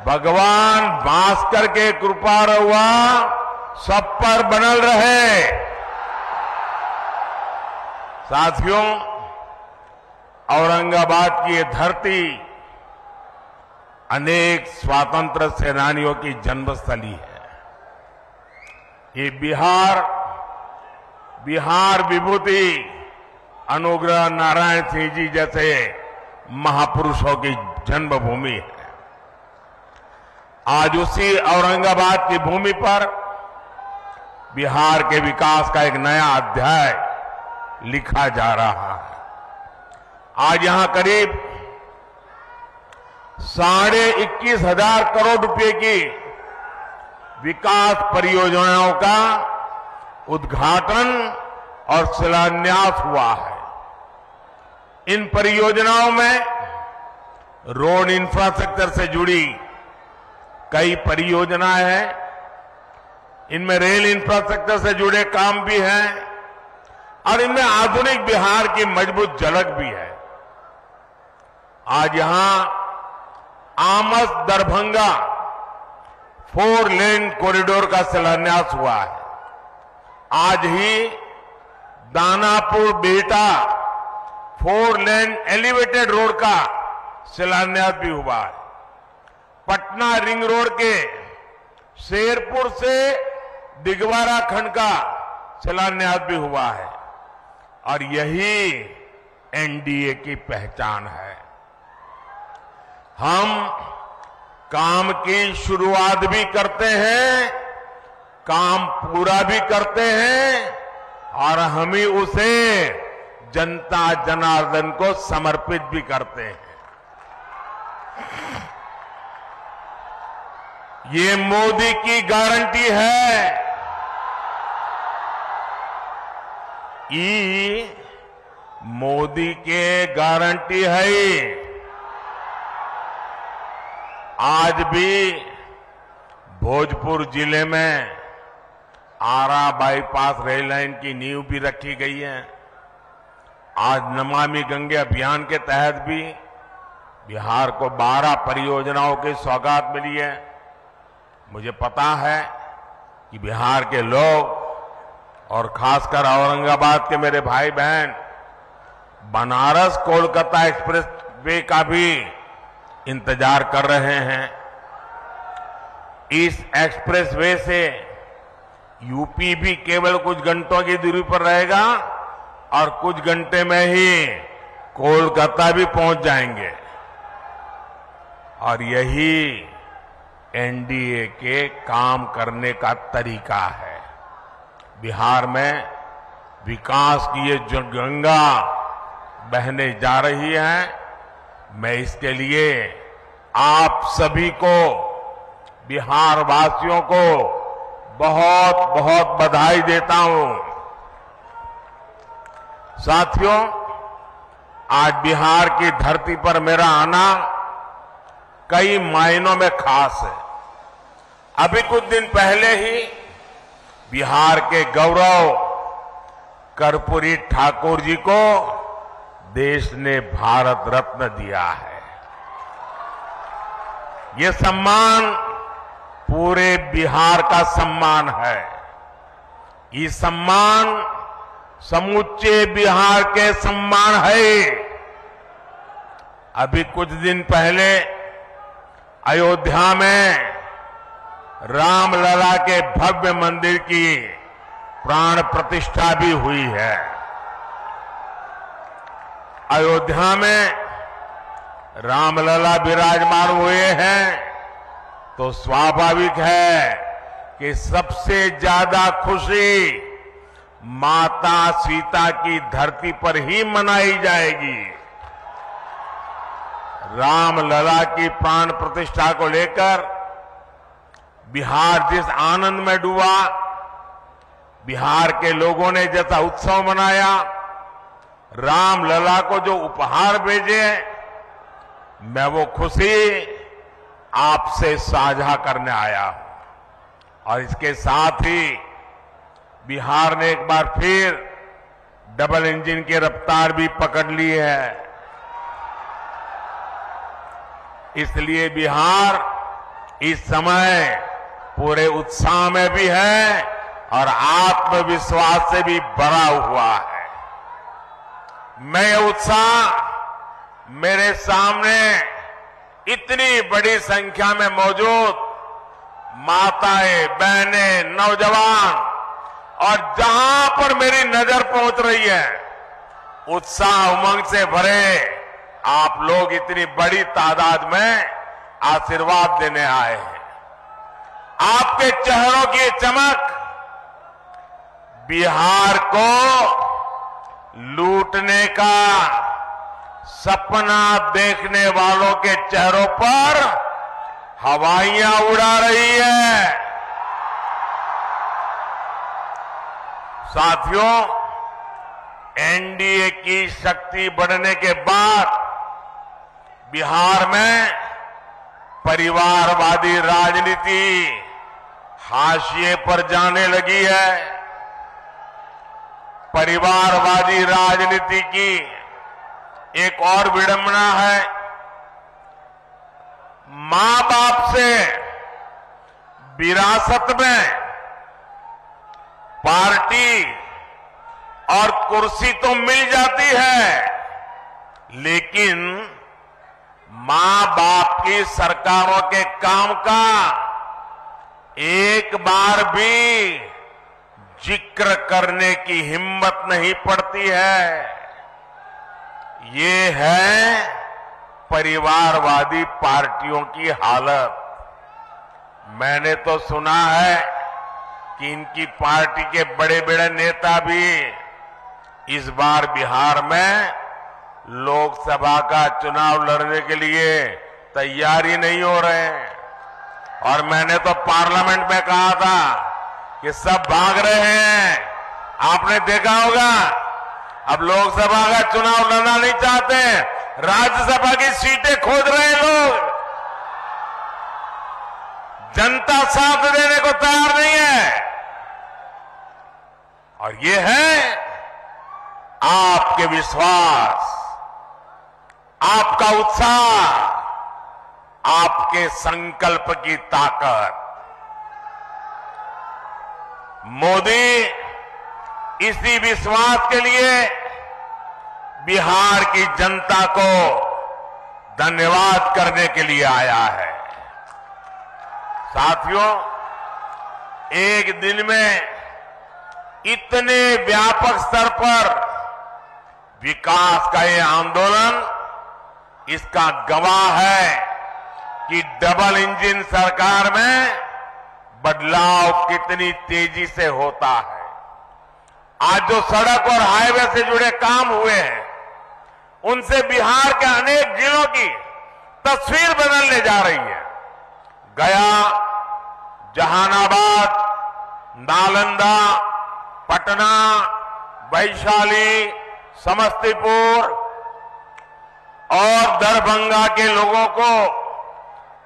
भगवान भास्कर के कृपा रहुआ सब पर बनल रहे। साथियों, औरंगाबाद की ये धरती अनेक स्वातंत्र सेनानियों की जन्मस्थली है। ये बिहार विभूति अनुग्रह नारायण सिंह जी जैसे महापुरुषों की जन्मभूमि है। आज उसी औरंगाबाद की भूमि पर बिहार के विकास का एक नया अध्याय लिखा जा रहा है। आज यहां करीब 21,500 करोड़ रुपए की विकास परियोजनाओं का उद्घाटन और शिलान्यास हुआ है। इन परियोजनाओं में रोड इंफ्रास्ट्रक्चर से जुड़ी कई परियोजनाएं हैं। इनमें रेल इंफ्रास्ट्रक्चर से जुड़े काम भी हैं और इनमें आधुनिक बिहार की मजबूत झलक भी है। आज यहां आमस दरभंगा 4 लेन कॉरिडोर का शिलान्यास हुआ है। आज ही Danapur Bihta 4 lane elevated road का शिलान्यास भी हुआ है। पटना रिंग रोड के शेरपुर से दिगवारा खंड का शिलान्यास भी हुआ है। और यही एनडीए की पहचान है। हम काम की शुरुआत भी करते हैं, काम पूरा भी करते हैं और हम ही उसे जनता जनार्दन को समर्पित भी करते हैं। ये मोदी की गारंटी है। ये मोदी के गारंटी है। आज भी भोजपुर जिले में आरा बाईपास रेल लाइन की नींव भी रखी गई है। आज नमामि गंगे अभियान के तहत भी बिहार को 12 परियोजनाओं की सौगात मिली है। मुझे पता है कि बिहार के लोग और खासकर औरंगाबाद के मेरे भाई बहन बनारस कोलकाता एक्सप्रेस वे का भी इंतजार कर रहे हैं। इस एक्सप्रेस वे से यूपी भी केवल कुछ घंटों की दूरी पर रहेगा और कुछ घंटे में ही कोलकाता भी पहुंच जाएंगे। और यही एनडीए के काम करने का तरीका है। बिहार में विकास की ये जो गंगा बहने जा रही है, मैं इसके लिए आप सभी को, बिहार वासियों को बहुत बहुत बधाई देता हूं। साथियों, आज बिहार की धरती पर मेरा आना कई मायनों में खास है। अभी कुछ दिन पहले ही बिहार के गौरव कर्पूरी ठाकुर जी को देश ने भारत रत्न दिया है। ये सम्मान पूरे बिहार का सम्मान है। ये सम्मान समूचे बिहार के सम्मान है। अभी कुछ दिन पहले अयोध्या में रामलला के भव्य मंदिर की प्राण प्रतिष्ठा भी हुई है। अयोध्या में रामलला विराजमान हुए हैं तो स्वाभाविक है कि सबसे ज्यादा खुशी माता सीता की धरती पर ही मनाई जाएगी। रामलला की प्राण प्रतिष्ठा को लेकर बिहार जिस आनंद में डूबा, बिहार के लोगों ने जैसा उत्सव मनाया, रामलला को जो उपहार भेजे, मैं वो खुशी आपसे साझा करने आया हूं। और इसके साथ ही बिहार ने एक बार फिर डबल इंजन की रफ्तार भी पकड़ ली है। इसलिए बिहार इस समय पूरे उत्साह में भी है और आत्मविश्वास से भी भरा हुआ है। मैं ये उत्साह मेरे सामने इतनी बड़ी संख्या में मौजूद माताएं, बहनें, नौजवान और जहां पर मेरी नजर पहुंच रही है, उत्साह उमंग से भरे आप लोग इतनी बड़ी तादाद में आशीर्वाद देने आए हैं। आपके चेहरों की चमक बिहार को लूटने का सपना देखने वालों के चेहरों पर हवाइयां उड़ा रही है। साथियों, एनडीए की शक्ति बढ़ने के बाद बिहार में परिवारवादी राजनीति हाशिए पर जाने लगी है। परिवारवादी राजनीति की एक और विडंबना है, मां बाप से विरासत में पार्टी और कुर्सी तो मिल जाती है, लेकिन मां बाप की सरकारों के काम का एक बार भी जिक्र करने की हिम्मत नहीं पड़ती है। ये है परिवारवादी पार्टियों की हालत। मैंने तो सुना है कि इनकी पार्टी के बड़े बड़े नेता भी इस बार बिहार में लोकसभा का चुनाव लड़ने के लिए तैयारी नहीं हो रहे हैं। और मैंने तो पार्लियामेंट में कहा था कि सब भाग रहे हैं। आपने देखा होगा, अब लोकसभा का चुनाव लड़ना नहीं चाहते, राज्यसभा की सीटें खोज रहे हैं लोग। जनता साथ देने को तैयार नहीं है। और ये है आपके विश्वास, आपका उत्साह, आपके संकल्प की ताकत। मोदी इसी विश्वास के लिए बिहार की जनता को धन्यवाद करने के लिए आया है। साथियों, एक दिन में इतने व्यापक स्तर पर विकास का ये आंदोलन इसका गवाह है कि डबल इंजन सरकार में बदलाव कितनी तेजी से होता है। आज जो सड़क और हाईवे से जुड़े काम हुए हैं, उनसे बिहार के अनेक जिलों की तस्वीर बदलने जा रही है। गया, जहानाबाद, नालंदा, पटना, वैशाली, समस्तीपुर और दरभंगा के लोगों को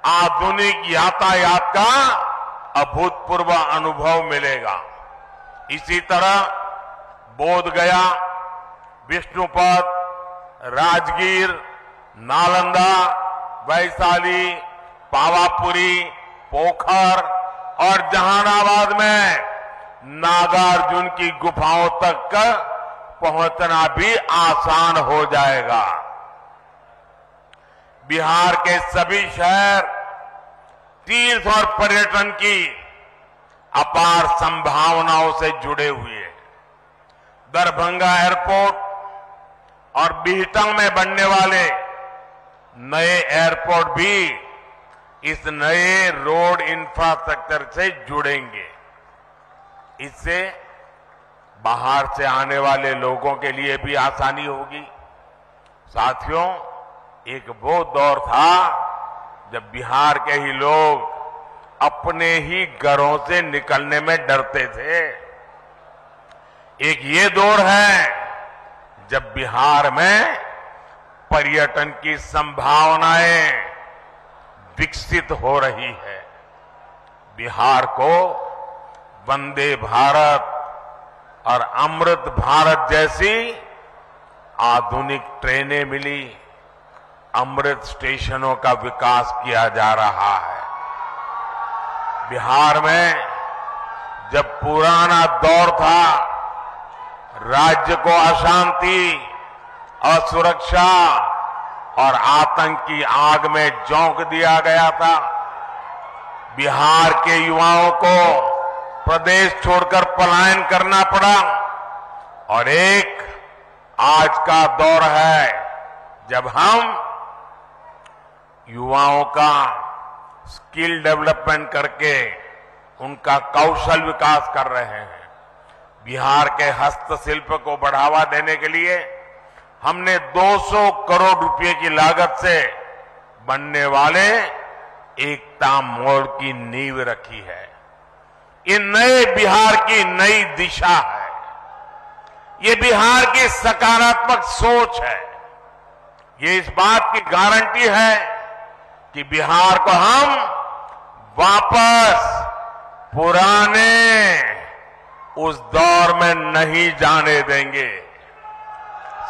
आधुनिक यातायात का अभूतपूर्व अनुभव मिलेगा। इसी तरह बोधगया, विष्णुपद, राजगीर, नालंदा, वैशाली, पावापुरी, पोखर और जहानाबाद में नागार्जुन की गुफाओं तक पहुंचना भी आसान हो जाएगा। बिहार के सभी शहर तीर्थ और पर्यटन की अपार संभावनाओं से जुड़े हुए हैं। दरभंगा एयरपोर्ट और बिहटा में बनने वाले नए एयरपोर्ट भी इस नए रोड इंफ्रास्ट्रक्चर से जुड़ेंगे। इससे बाहर से आने वाले लोगों के लिए भी आसानी होगी। साथियों, एक वो दौर था जब बिहार के ही लोग अपने ही घरों से निकलने में डरते थे। एक ये दौर है जब बिहार में पर्यटन की संभावनाएं विकसित हो रही है। बिहार को वंदे भारत और अमृत भारत जैसी आधुनिक ट्रेनें मिली, अमृत स्टेशनों का विकास किया जा रहा है। बिहार में जब पुराना दौर था, राज्य को अशांति, असुरक्षा और आतंक की आग में झोंक दिया गया था। बिहार के युवाओं को प्रदेश छोड़कर पलायन करना पड़ा और एक आज का दौर है जब हम युवाओं का स्किल डेवलपमेंट करके उनका कौशल विकास कर रहे हैं। बिहार के हस्तशिल्प को बढ़ावा देने के लिए हमने 200 करोड़ रुपए की लागत से बनने वाले एकता मॉल की नींव रखी है। ये नए बिहार की नई दिशा है। ये बिहार की सकारात्मक सोच है। ये इस बात की गारंटी है कि बिहार को हम वापस पुराने उस दौर में नहीं जाने देंगे।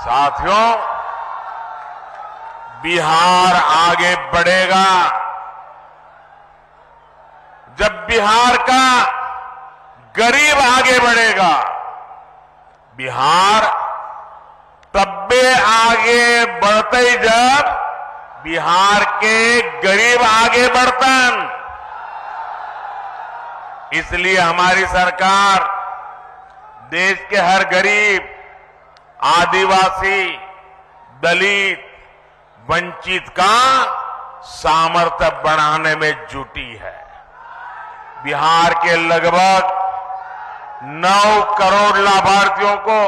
साथियों, बिहार आगे बढ़ेगा जब बिहार का गरीब आगे बढ़ेगा। बिहार तब्बे आगे बढ़ते जब बिहार के गरीब आगे बढ़तन। इसलिए हमारी सरकार देश के हर गरीब, आदिवासी, दलित, वंचित का सामर्थ्य बढ़ाने में जुटी है। बिहार के लगभग 9 करोड़ लाभार्थियों को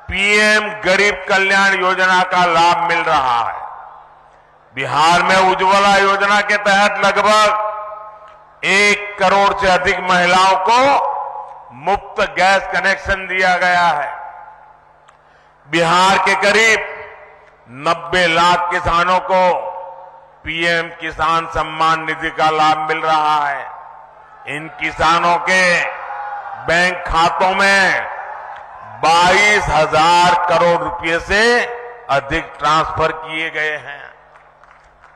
पीएम गरीब कल्याण योजना का लाभ मिल रहा है। बिहार में उज्ज्वला योजना के तहत लगभग 1 करोड़ से अधिक महिलाओं को मुफ्त गैस कनेक्शन दिया गया है। बिहार के करीब 90 लाख किसानों को पीएम किसान सम्मान निधि का लाभ मिल रहा है। इन किसानों के बैंक खातों में 22,000 करोड़ रुपए से अधिक ट्रांसफर किए गए हैं।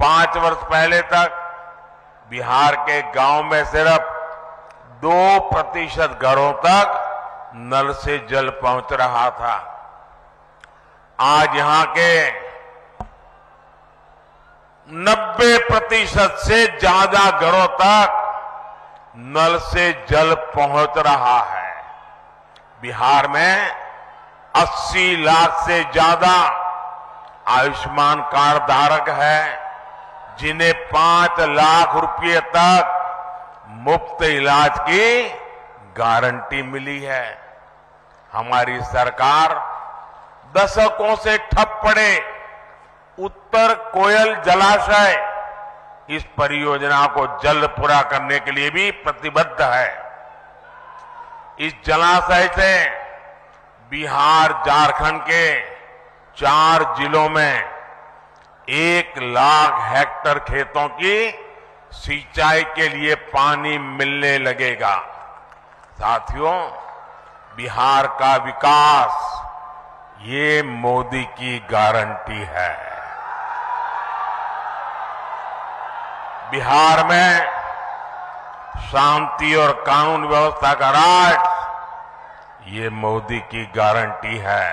5 वर्ष पहले तक बिहार के गांव में सिर्फ 2% घरों तक नल से जल पहुंच रहा था। आज यहां के 90% से ज्यादा घरों तक नल से जल पहुंच रहा है। बिहार में 80 लाख से ज्यादा आयुष्मान कार्ड धारक है, जिन्हें 5 लाख रुपए तक मुफ्त इलाज की गारंटी मिली है। हमारी सरकार दशकों से ठप पड़े उत्तर कोयल जलाशय, इस परियोजना को जल्द पूरा करने के लिए भी प्रतिबद्ध है। इस जलाशय से बिहार, झारखंड के 4 जिलों में 1 लाख हेक्टेयर खेतों की सिंचाई के लिए पानी मिलने लगेगा। साथियों, बिहार का विकास ये मोदी की गारंटी है। बिहार में शांति और कानून व्यवस्था का राज ये मोदी की गारंटी है।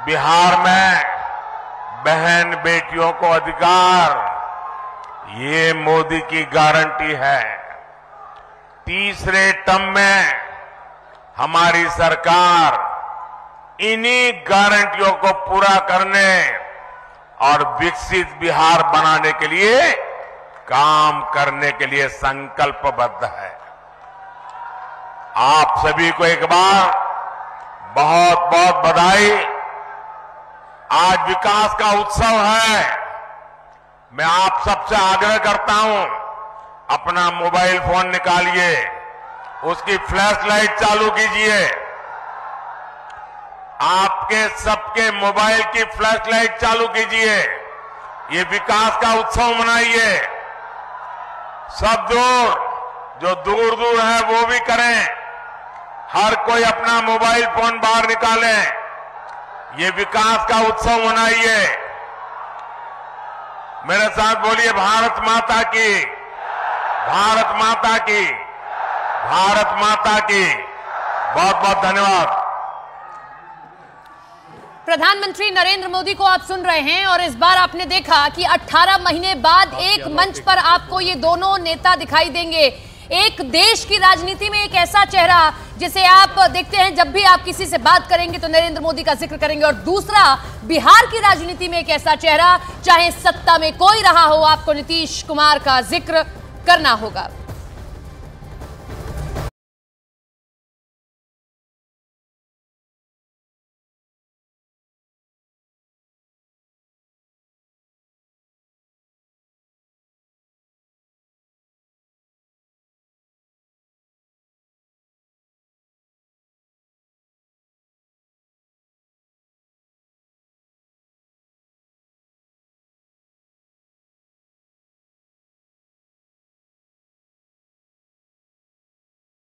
बिहार में बहन बेटियों को अधिकार ये मोदी की गारंटी है। तीसरे टर्म में हमारी सरकार इन्हीं गारंटियों को पूरा करने और विकसित बिहार बनाने के लिए काम करने के लिए संकल्पबद्ध है। आप सभी को एक बार बहुत बहुत बधाई। आज विकास का उत्सव है। मैं आप सबसे आग्रह करता हूं, अपना मोबाइल फोन निकालिए, उसकी फ्लैश लाइट चालू कीजिए। आपके सबके मोबाइल की फ्लैश लाइट चालू कीजिए। ये विकास का उत्सव मनाइए। सब जो दूर दूर है वो भी करें। हर कोई अपना मोबाइल फोन बाहर निकालें। ये विकास का उत्सव मनाइए। मेरे साथ बोलिए, भारत माता की। भारत माता की, भारत माता की। बहुत बहुत धन्यवाद। प्रधानमंत्री नरेंद्र मोदी को आप सुन रहे हैं और इस बार आपने देखा कि 18 महीने बाद एक मंच पर आपको ये दोनों नेता दिखाई देंगे। एक देश की राजनीति में एक ऐसा चेहरा जिसे आप देखते हैं जब भी आप किसी से बात करेंगे तो नरेंद्र मोदी का जिक्र करेंगे, और दूसरा बिहार की राजनीति में एक ऐसा चेहरा, चाहे सत्ता में कोई रहा हो, आपको नीतीश कुमार का जिक्र करना होगा।